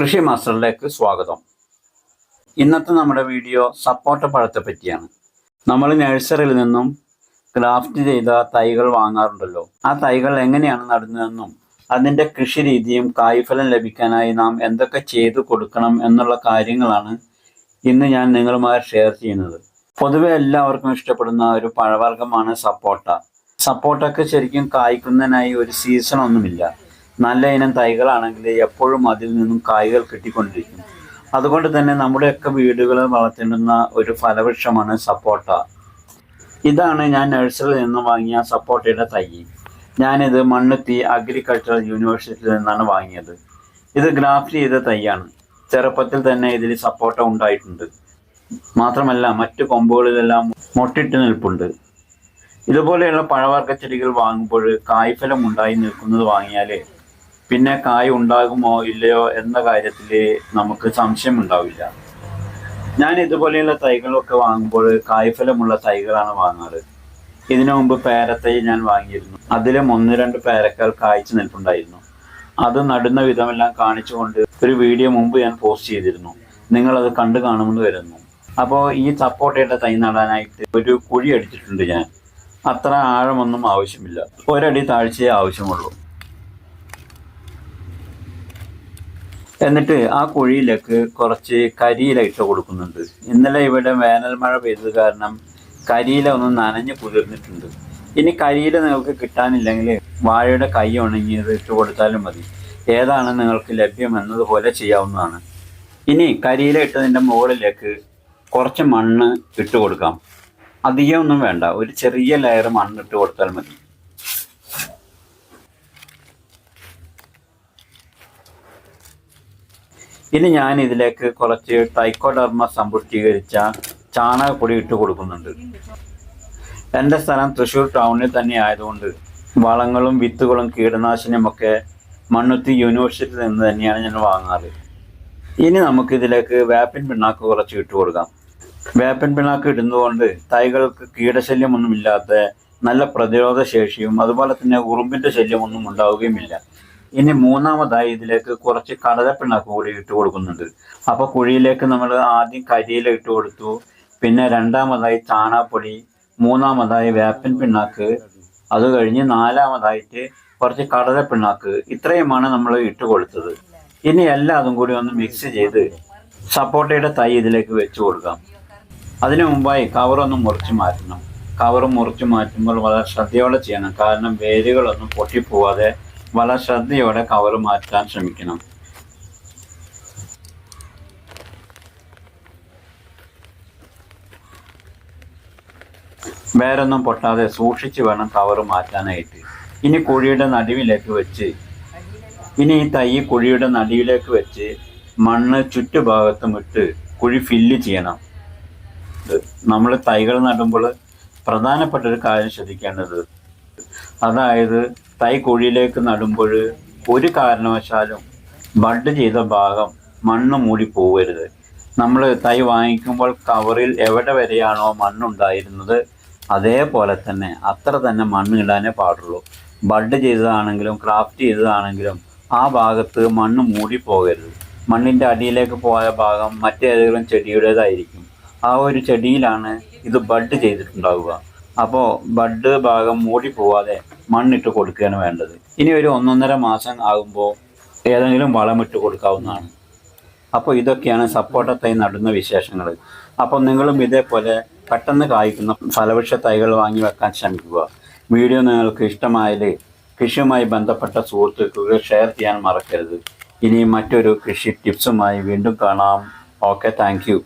കൃഷി മാസ്റ്ററിലേക്ക് സ്വാഗതം. ഇന്നത്തെ നമ്മുടെ വീഡിയോ സപ്പോട്ട പഴത്തെ പറ്റിയാണ്. നമ്മൾ നഴ്സറിയിൽ നിന്നും ഗ്രാഫ്റ്റ് ചെയ്ത തൈകൾ വാങ്ങാറുണ്ടല്ലോ. ആ തൈകൾ എങ്ങനെയാണ് നടുന്നതെന്നും അതിൻ്റെ കൃഷി രീതിയും കായ്ഫലം ലഭിക്കാനായി നാം എന്തൊക്കെ ചെയ്തു കൊടുക്കണം എന്നുള്ള കാര്യങ്ങളാണ് ഇന്ന് ഞാൻ നിങ്ങളുമായി ഷെയർ ചെയ്യുന്നത്. പൊതുവെ എല്ലാവർക്കും ഇഷ്ടപ്പെടുന്ന ഒരു പഴവർഗ്ഗമാണ് സപ്പോട്ട. സപ്പോട്ടയ്ക്ക് ശരിക്കും കായ്ക്കുന്നതിനായി ഒരു സീസൺ ഒന്നുമില്ല. നല്ല ഇനം തൈകളാണെങ്കിൽ എപ്പോഴും അതിൽ നിന്നും കായ്കൾ കിട്ടിക്കൊണ്ടിരിക്കും. അതുകൊണ്ട് തന്നെ നമ്മുടെയൊക്കെ വീടുകളിൽ വളർത്തേണ്ടുന്ന ഒരു ഫലവൃക്ഷമാണ് സപ്പോട്ട. ഇതാണ് ഞാൻ നഴ്സറിയിൽ നിന്ന് വാങ്ങിയ സപ്പോട്ടയുടെ തൈ. ഞാനിത് മണ്ണുത്തി അഗ്രികൾച്ചറൽ യൂണിവേഴ്സിറ്റിയിൽ നിന്നാണ് വാങ്ങിയത്. ഇത് ഗ്രാഫ്റ്റ് ചെയ്ത തൈയാണ്. ചെറുപ്പത്തിൽ തന്നെ ഇതിൽ സപ്പോട്ട ഉണ്ടായിട്ടുണ്ട്. മാത്രമല്ല മറ്റു കൊമ്പുകളിലെല്ലാം മൊട്ടിട്ട് നിൽപ്പുണ്ട്. ഇതുപോലെയുള്ള പഴവർഗ്ഗ ചെടികൾ വാങ്ങുമ്പോൾ കായ്ഫലം ഉണ്ടായി നിൽക്കുന്നത് വാങ്ങിയാൽ പിന്നെ കായ് ഉണ്ടാകുമോ ഇല്ലയോ എന്ന കാര്യത്തിൽ നമുക്ക് സംശയം ഉണ്ടാവില്ല. ഞാൻ ഇതുപോലെയുള്ള തൈകളൊക്കെ വാങ്ങുമ്പോൾ കായ്ഫലമുള്ള തൈകളാണ് വാങ്ങാറ്. ഇതിനു മുമ്പ് പേരത്തൈ ഞാൻ വാങ്ങിയിരുന്നു. അതിലും 1-2 പേരക്കാൽ കായ്ച്ചു നിൽപ്പുണ്ടായിരുന്നു. അത് നടുന്ന വിധമെല്ലാം കാണിച്ചുകൊണ്ട് ഒരു വീഡിയോ മുമ്പ് ഞാൻ പോസ്റ്റ് ചെയ്തിരുന്നു. നിങ്ങളത് കണ്ടു കാണുമെന്ന് വരുന്നു. അപ്പോൾ ഈ സപ്പോട്ടയുടെ തൈ നടാനായിട്ട് ഒരു കുഴി അടിച്ചിട്ടുണ്ട് ഞാൻ. അത്ര ആഴമൊന്നും ആവശ്യമില്ല, 1 അടി താഴ്ചയേ ആവശ്യമുള്ളൂ. എന്നിട്ട് ആ കുഴിയിലേക്ക് കുറച്ച് കരിയില ഇട്ട് കൊടുക്കുന്നുണ്ട്. ഇന്നലെ ഇവിടെ വേനൽ മഴ പെയ്തത് കാരണം കരിയില ഒന്ന് നനഞ്ഞ് കുതിർന്നിട്ടുണ്ട്. ഇനി കരിയില നിങ്ങൾക്ക് കിട്ടാനില്ലെങ്കിൽ വാഴയുടെ കൈ ഉണങ്ങിയത് ഇട്ട് കൊടുത്താലും മതി. ഏതാണ് നിങ്ങൾക്ക് ലഭ്യം എന്നതുപോലെ ചെയ്യാവുന്നതാണ്. ഇനി കരിയില ഇട്ടതിൻ്റെ മുകളിലേക്ക് കുറച്ച് മണ്ണ് ഇട്ട് കൊടുക്കാം. അധികമൊന്നും വേണ്ട, ഒരു ചെറിയ ലെയർ മണ്ണ് ഇട്ട് കൊടുത്താൽ മതി. ഇനി ഞാൻ ഇതിലേക്ക് കുറച്ച് ട്രൈക്കോഡർമ സമ്പുഷ്ടീകരിച്ച ചാണകപ്പൊടി ഇട്ട് കൊടുക്കുന്നുണ്ട്. എൻ്റെ സ്ഥലം തൃശ്ശൂർ ടൗണിൽ തന്നെ ആയതുകൊണ്ട് വളങ്ങളും വിത്തുകളും കീടനാശിനിയുമൊക്കെ മണ്ണുത്തി യൂണിവേഴ്സിറ്റിയിൽ നിന്ന് തന്നെയാണ് ഞാൻ വാങ്ങാറ്. ഇനി നമുക്കിതിലേക്ക് വേപ്പിൻ പിണ്ണാക്ക് കുറച്ച് ഇട്ട് കൊടുക്കാം. വേപ്പിൻ പിണ്ണാക്ക് ഇടുന്നതുകൊണ്ട് തൈകൾക്ക് കീടശല്യമൊന്നുമില്ലാത്ത നല്ല പ്രതിരോധ ശേഷിയും അതുപോലെ തന്നെ ഉറുമ്പിൻ്റെ ശല്യമൊന്നും ഉണ്ടാവുകയുമില്ല. ഇനി മൂന്നാമതായി ഇതിലേക്ക് കുറച്ച് കടലപ്പിണ്ണാക്ക് കൂടി ഇട്ട് കൊടുക്കുന്നുണ്ട്. അപ്പോൾ കുഴിയിലേക്ക് നമ്മൾ ആദ്യം കരിയില ഇട്ട് കൊടുത്തു, പിന്നെ രണ്ടാമതായി ചാണകപ്പൊടി, മൂന്നാമതായി വേപ്പിൻ പിണ്ണാക്ക്, അത് കഴിഞ്ഞ് നാലാമതായിട്ട് കുറച്ച് കടലപ്പിണ്ണാക്ക്. ഇത്രയുമാണ് നമ്മൾ ഇട്ട് കൊടുത്തത്. ഇനി എല്ലാതും കൂടി ഒന്ന് മിക്സ് ചെയ്ത് സപ്പോട്ടയുടെ തൈ ഇതിലേക്ക് വെച്ച് കൊടുക്കാം. അതിനു മുമ്പായി കവറൊന്ന് മുറിച്ച് മാറ്റണം. കവർ മുറിച്ച് മാറ്റുമ്പോൾ വളരെ ശ്രദ്ധയോടെ ചെയ്യണം. കാരണം വേരുകളൊന്നും പൊട്ടിപ്പോവാതെ വളരെ ശ്രദ്ധയോടെ കവർ മാറ്റാൻ ശ്രമിക്കണം. വേരൊന്നും പൊട്ടാതെ സൂക്ഷിച്ച് വേണം കവർ മാറ്റാനായിട്ട്. ഇനി കുഴിയുടെ നടുവിലേക്ക് വെച്ച് ഈ തൈ കുഴിയുടെ നടുവിലേക്ക് വെച്ച് മണ്ണ് ചുറ്റുഭാഗത്തും ഇട്ട് കുഴി ഫില്ല് ചെയ്യണം. നമ്മൾ തൈകൾ നടുമ്പോൾ പ്രധാനപ്പെട്ട ഒരു കാര്യം ശ്രദ്ധിക്കേണ്ടത്, അതായത് തൈ കുഴിയിലേക്ക് നടുമ്പോൾ ഒരു കാരണവശാലും ബഡ് ചെയ്ത ഭാഗം മണ്ണ് മൂടി പോകരുത്. നമ്മൾ തൈ വാങ്ങിക്കുമ്പോൾ കവറിൽ എവിടെ വരെയാണോ മണ്ണുണ്ടായിരുന്നത് അതേപോലെ തന്നെ അത്ര തന്നെ മണ്ണ് ഇടാനേ പാടുള്ളൂ. ബഡ് ചെയ്തതാണെങ്കിലും ക്രാഫ്റ്റ് ചെയ്തതാണെങ്കിലും ആ ഭാഗത്ത് മണ്ണ് മൂടി പോകരുത്. മണ്ണിൻ്റെ അടിയിലേക്ക് പോയ ഭാഗം മറ്റേതെങ്കിലും ചെടിയുടേതായിരിക്കും. ആ ഒരു ചെടിയിലാണ് ഇത് ബഡ് ചെയ്തിട്ടുണ്ടാവുക. അപ്പോൾ ബഡ് ഭാഗം മൂടി പോവാതെ മണ്ണിട്ട് കൊടുക്കുകയാണ് വേണ്ടത്. ഇനി ഒരു 1-1.5 മാസം ആകുമ്പോൾ ഏതെങ്കിലും വളമിട്ട് കൊടുക്കാവുന്നതാണ്. അപ്പോൾ ഇതൊക്കെയാണ് സപ്പോട്ട തൈ നടുന്ന വിശേഷങ്ങൾ. അപ്പോൾ നിങ്ങളും ഇതേപോലെ പെട്ടെന്ന് കായ്ക്കുന്ന ഫലവൃക്ഷ തൈകൾ വാങ്ങി വെക്കാൻ ശ്രമിക്കുക. വീഡിയോ നിങ്ങൾക്ക് ഇഷ്ടമായാൽ കൃഷിയുമായി ബന്ധപ്പെട്ട സുഹൃത്തുക്കൾക്ക് ഷെയർ ചെയ്യാൻ മറക്കരുത്. ഇനി മറ്റൊരു കൃഷി ടിപ്സുമായി വീണ്ടും കാണാം. Okay, thank you.